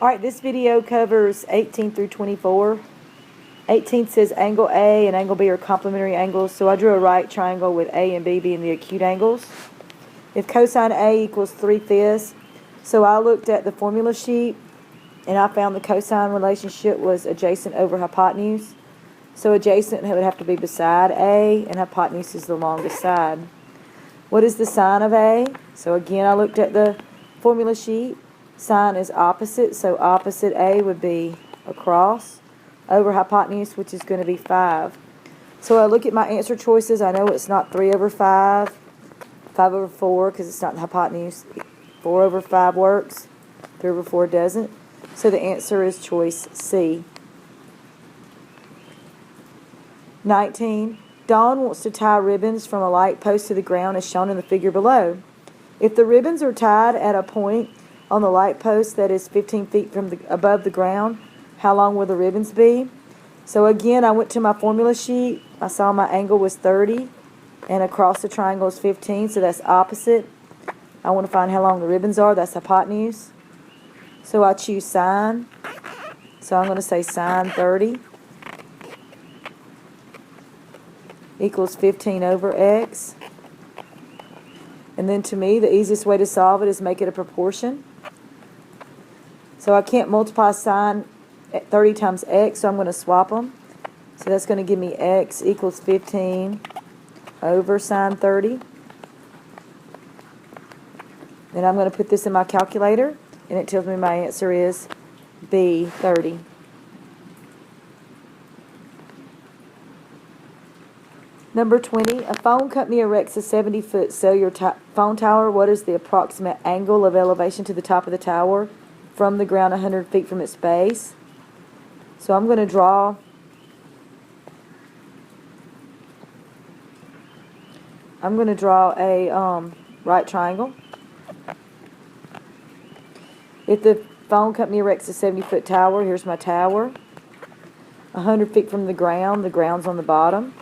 Alright, this video covers 18 through 24. 18 says angle A and angle B are complementary angles, so I drew a right triangle with A and B being the acute angles. If cosine A equals 3/5, so I looked at the formula sheet and I found the cosine relationship was adjacent over hypotenuse. So adjacent would have to be beside A, and hypotenuse is the longest side. What is the sine of A? So again, I looked at the formula sheet. Sine is opposite, so opposite A would be across over hypotenuse, which is going to be 5. So I look at my answer choices. I know it's not 3/5, 5/4 because it's not the hypotenuse. 4/5 works, 3/4 doesn't. So the answer is choice C. 19. Dawn wants to tie ribbons from a light post to the ground as shown in the figure below. If the ribbons are tied at a point on the light post that is 15 feet from above the ground, how long will the ribbons be? So again, I went to my formula sheet. I saw my angle was 30 and across the triangle is 15, so that's opposite. I want to find how long the ribbons are. That's hypotenuse. So I choose sine. So I'm going to say sine 30 equals 15 over x. And then to me, the easiest way to solve it is make it a proportion. So I can't multiply sine 30 times x, so I'm going to swap them. So that's going to give me x equals 15 over sine 30. Then I'm going to put this in my calculator, and it tells me my answer is B, 30. Number 20, a phone company erects a 70-foot cellular phone tower. What is the approximate angle of elevation to the top of the tower from the ground 100 feet from its base? So I'm going to draw a right triangle. If the phone company erects a 70-foot tower, here's my tower. 100 feet from the ground's on the bottom.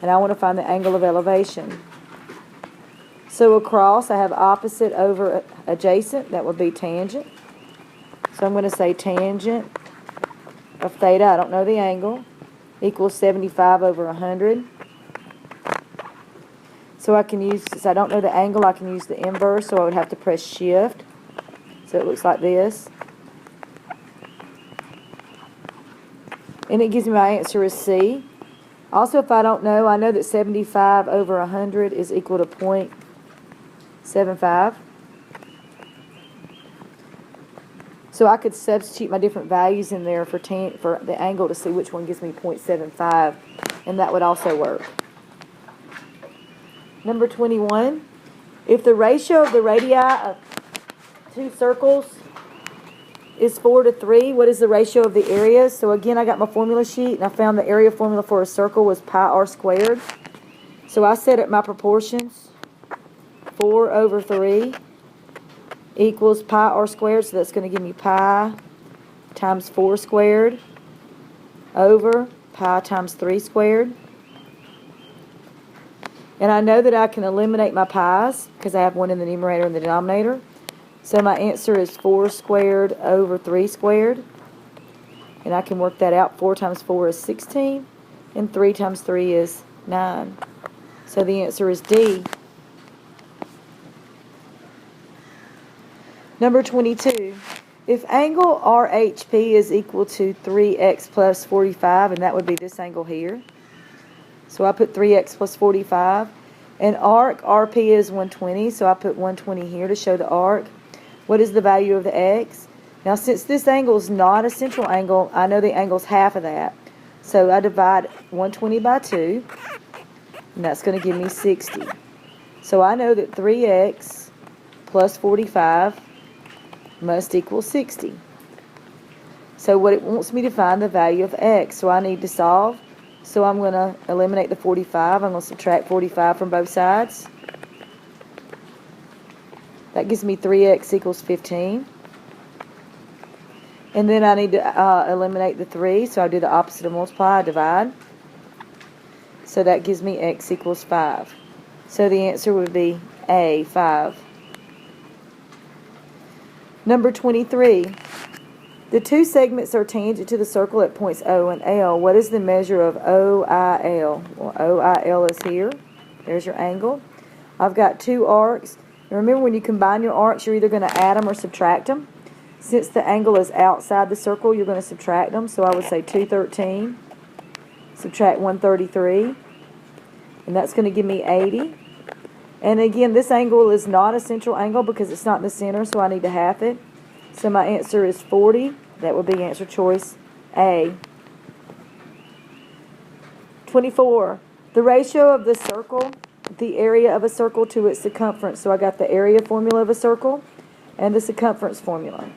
And I want to find the angle of elevation. So across, I have opposite over adjacent. That would be tangent. So I'm going to say tangent of theta, I don't know the angle, equals 75 over 100. So I can use, since I don't know the angle, I can use the inverse, so I would have to press shift. So it looks like this. And it gives me my answer is C. Also, if I don't know, I know that 75 over 100 is equal to 0.75. So I could substitute my different values in there for the angle to see which one gives me 0.75, and that would also work. Number 21, if the ratio of the radii of two circles is 4:3, what is the ratio of the areas? So again, I got my formula sheet, and I found the area formula for a circle was pi r squared. So I set up my proportions. 4/3 equals pi r squared, so that's going to give me pi times 4 squared over pi times 3 squared. And I know that I can eliminate my pi's because I have one in the numerator and the denominator. So my answer is 4 squared over 3 squared. And I can work that out. 4 times 4 is 16, and 3 times 3 is 9. So the answer is D. Number 22, if angle RHP is equal to 3x plus 45, and that would be this angle here. So I put 3x plus 45. And arc RP is 120, so I put 120 here to show the arc. What is the value of the x? Now, since this angle is not a central angle, I know the angle's half of that. So I divide 120 by 2, and that's going to give me 60. So I know that 3x plus 45 must equal 60. So what it wants me to find the value of x. So I need to solve. So I'm going to eliminate the 45. I'm going to subtract 45 from both sides. That gives me 3x equals 15. And then I need to eliminate the 3. So I do the opposite of multiply. I divide. So that gives me x equals 5. So the answer would be A, 5. Number 23. The two segments are tangent to the circle at points O and L. What is the measure of OIL? Well, OIL is here. There's your angle. I've got two arcs. And remember, when you combine your arcs, you're either going to add them or subtract them. Since the angle is outside the circle, you're going to subtract them. So I would say 213, subtract 133, and that's going to give me 80. And again, this angle is not a central angle because it's not in the center, so I need to half it. So my answer is 40. That would be answer choice A. 24. The ratio of the circle, the area of a circle to its circumference. So I got the area formula of a circle and the circumference formula.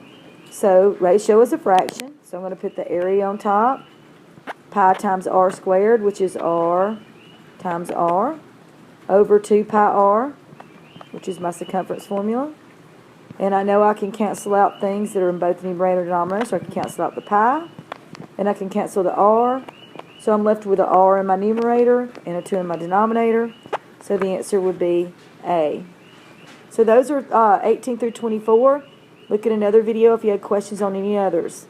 So ratio is a fraction. So I'm going to put the area on top. Pi times r squared, which is r times r, over 2 pi r, which is my circumference formula. And I know I can cancel out things that are in both the numerator and denominator, so I can cancel out the pi, and I can cancel the r. So I'm left with an r in my numerator and a 2 in my denominator. So the answer would be A. So those are 18 through 24. Look at another video if you had questions on any others.